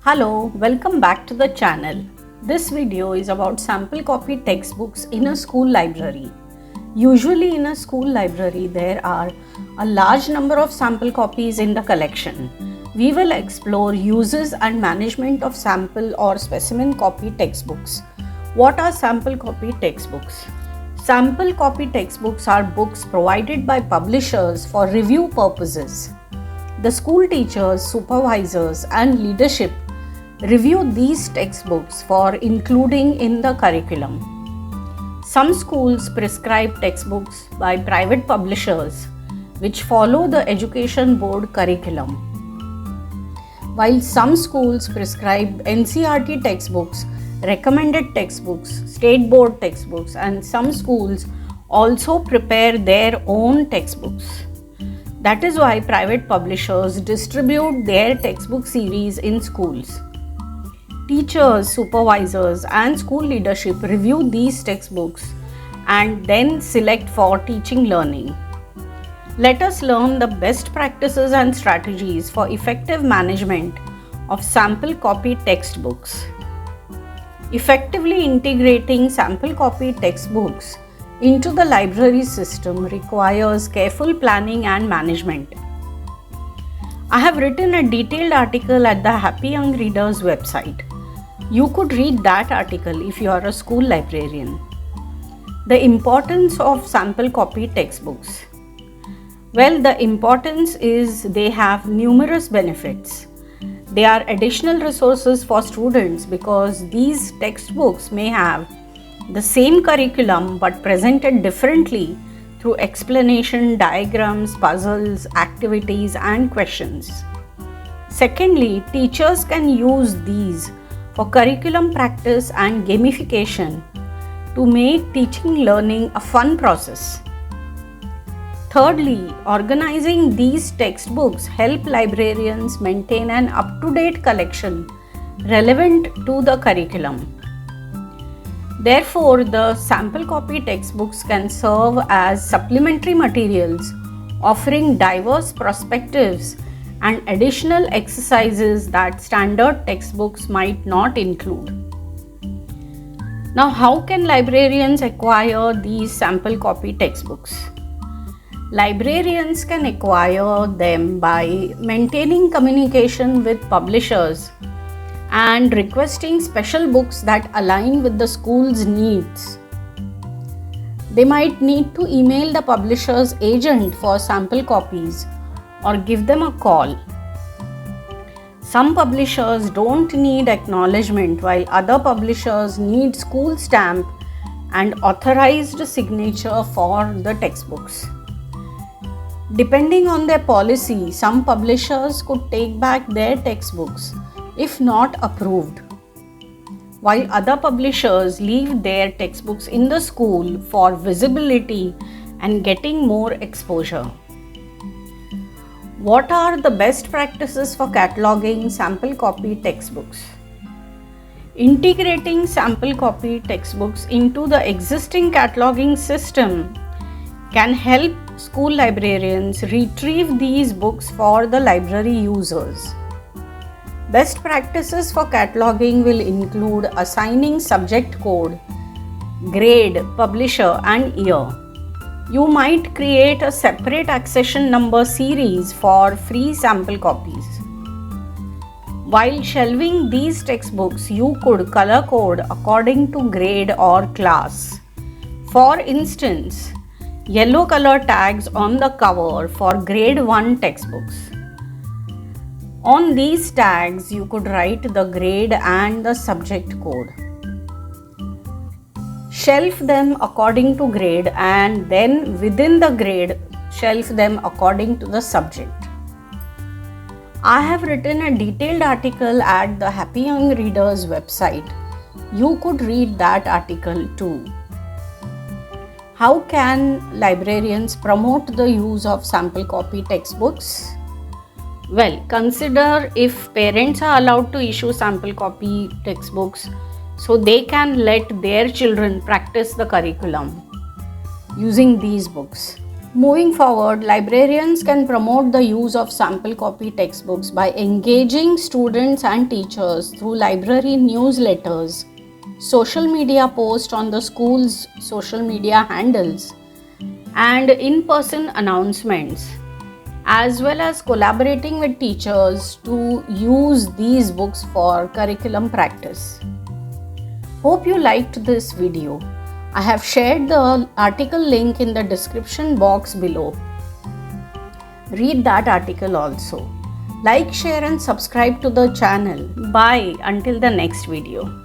Hello, welcome back to the channel. This video is about sample copy textbooks in a school library. Usually in a school library there are a large number of sample copies in the collection. We will explore uses and management of sample or specimen copy textbooks. What are sample copy textbooks? Sample copy textbooks are books provided by publishers for review purposes. The school teachers, supervisors and leadership review these textbooks for including in the curriculum. Some schools prescribe textbooks by private publishers which follow the Education Board curriculum, while some schools prescribe NCERT textbooks, recommended textbooks, state board textbooks, and some schools also prepare their own textbooks. That is why private publishers distribute their textbook series in schools. Teachers, supervisors, and school leadership review these textbooks and then select for teaching learning. Let us learn the best practices and strategies for effective management of sample copy textbooks. Effectively integrating sample copy textbooks into the library system requires careful planning and management. I have written a detailed article at the Happy Young Readers website. You could read that article if you are a school librarian. The importance of sample copy textbooks. Well, the importance is they have numerous benefits. They are additional resources for students because these textbooks may have the same curriculum but presented differently through explanation, diagrams, puzzles, activities, and questions. Secondly, teachers can use these for curriculum practice and gamification to make teaching learning a fun process. Thirdly, organizing these textbooks help librarians maintain an up-to-date collection relevant to the curriculum. Therefore, the sample copy textbooks can serve as supplementary materials, offering diverse perspectives and additional exercises that standard textbooks might not include. Now, how can librarians acquire these sample copy textbooks? Librarians can acquire them by maintaining communication with publishers and requesting special books that align with the school's needs. They might need to email the publisher's agent for sample copies or give them a call. Some publishers don't need acknowledgement while other publishers need school stamp and authorized signature for the textbooks. Depending on their policy, some publishers could take back their textbooks if not approved, while other publishers leave their textbooks in the school for visibility and getting more exposure. What are the best practices for cataloging sample copy textbooks? Integrating sample copy textbooks into the existing cataloging system can help school librarians retrieve these books for the library users. Best practices for cataloging will include assigning subject code, grade, publisher, and year. You might create a separate accession number series for free sample copies. While shelving these textbooks, you could color code according to grade or class. For instance, yellow color tags on the cover for grade 1 textbooks. On these tags, you could write the grade and the subject code. Shelf them according to grade and then within the grade, shelf them according to the subject. I have written a detailed article at the Happy Young Readers website. You could read that article too. How can librarians promote the use of sample copy textbooks? Well, consider if parents are allowed to issue sample copy textbooks so they can let their children practice the curriculum using these books. Moving forward, librarians can promote the use of sample copy textbooks by engaging students and teachers through library newsletters, social media posts on the school's social media handles, and in-person announcements, as well as collaborating with teachers to use these books for curriculum practice. Hope you liked this video. I have shared the article link in the description box below. Read that article also. Like, share and subscribe to the channel. Bye until the next video.